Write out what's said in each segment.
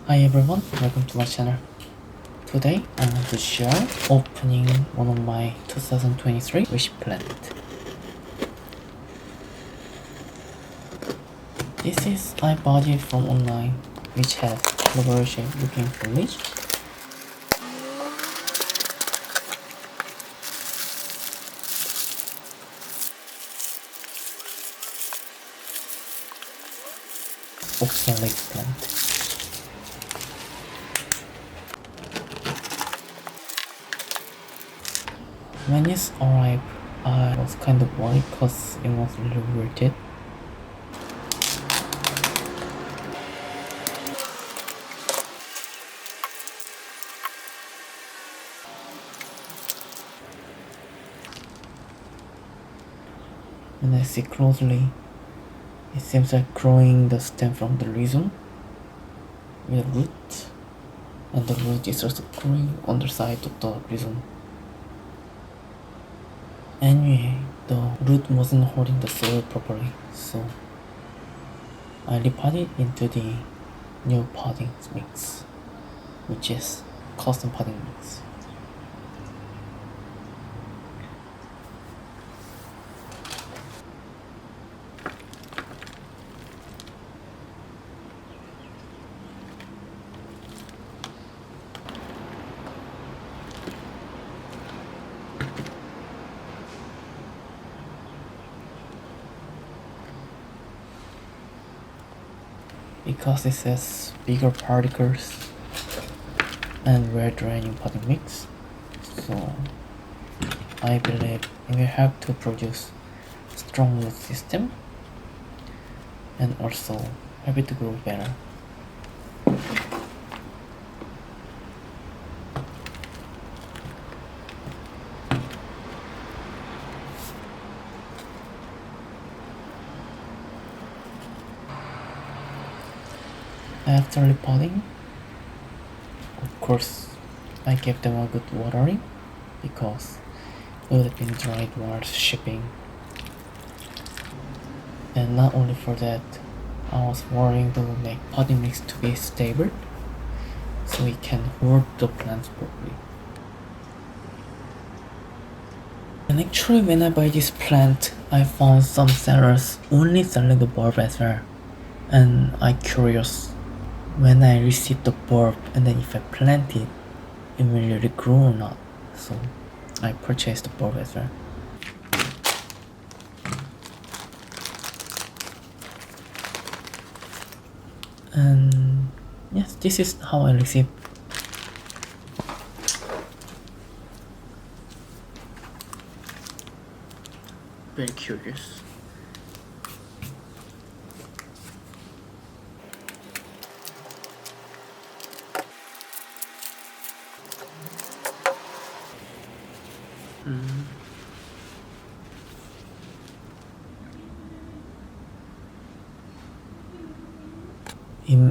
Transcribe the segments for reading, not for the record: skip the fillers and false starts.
Hi everyone, welcome to my channel. Today I'm going to share opening one of my 2023 wish plant. This is I bought it from online, which has collaboration looking foliage. Oxalis plant. When it arrived, I was kind of worried because it was really wilted. When I see closely, it seems like growing the stem from the rhizome with root, and the root is also growing on the side of the rhizome. Anyway, the root wasn't holding the soil properly, so I repotted into the new potting mix, which is custom potting mix. Because it says bigger particles and rare draining potting mix, so I believe it will help to produce strong root system and also help it to grow better. After repotting, of course, I gave them a good watering because it would have been dried while shipping. And not only for that, I was worrying to make potting mix to be stable so it can hold the plants properly. And actually when I buy this plant, I found some sellers only selling the bulb as well. And I'm curious, when I receive the bulb and then if I plant it, it will really grow or not. So I purchased the bulb as well. And yes, this is how I receive. Very curious.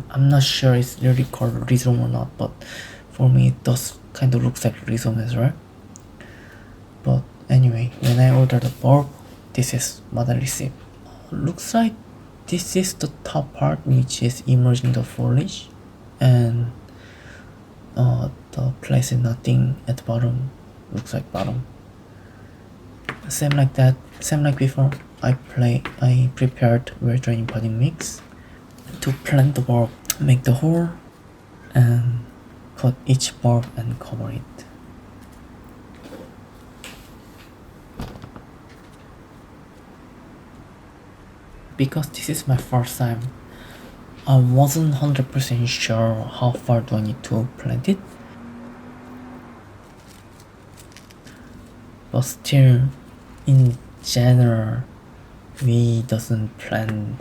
I'm not sure it's really called rhizome or not, but for me it does kind of looks like rhizome as well. But anyway, when I ordered the bulb, this is what I received. Looks like this is the top part which is emerging the foliage, and the place is nothing at the bottom. Looks like bottom. Same like that, same like before. I prepared well draining potting mix to plant the bulb, make the hole, and put each bulb and cover it. Because this is my first time, I wasn't 100% sure how far do I need to plant it. But still, in general, we doesn't plant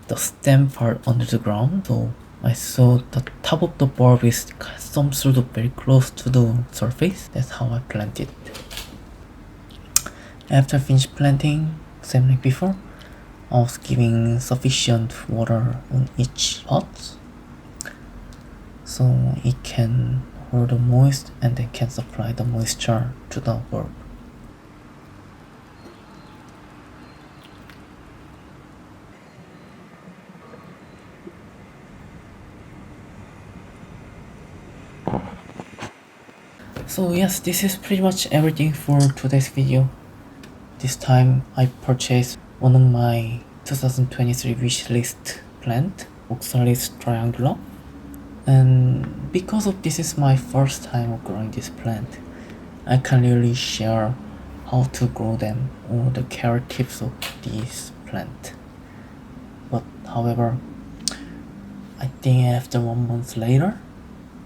the stem part under the ground, so I saw the top of the bulb is some sort of very close to the surface. That's how I planted. After I finished planting, same like before, I was giving sufficient water on each pot so it can hold the moist and then can supply the moisture to the bulb. So yes, this is pretty much everything for today's video. This time I purchased one of my 2023 wishlist plant, Oxalis triangular. And because of this is my first time of growing this plant, I can't really share how to grow them or the care tips of this plant. But however, I think after 1 month later,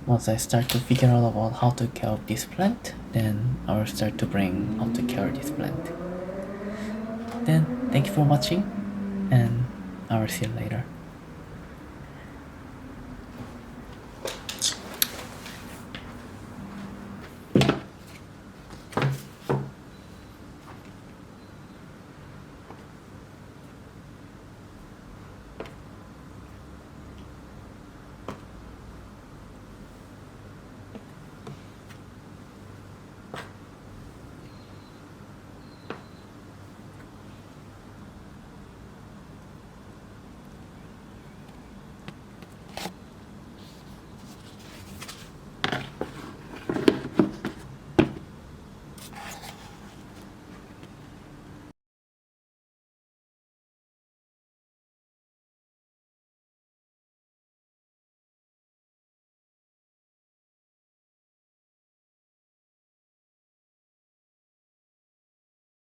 once I start to figure out about how to care of this plant, then I will start to bring how to care this plant. Then thank you for watching, and I will see you later.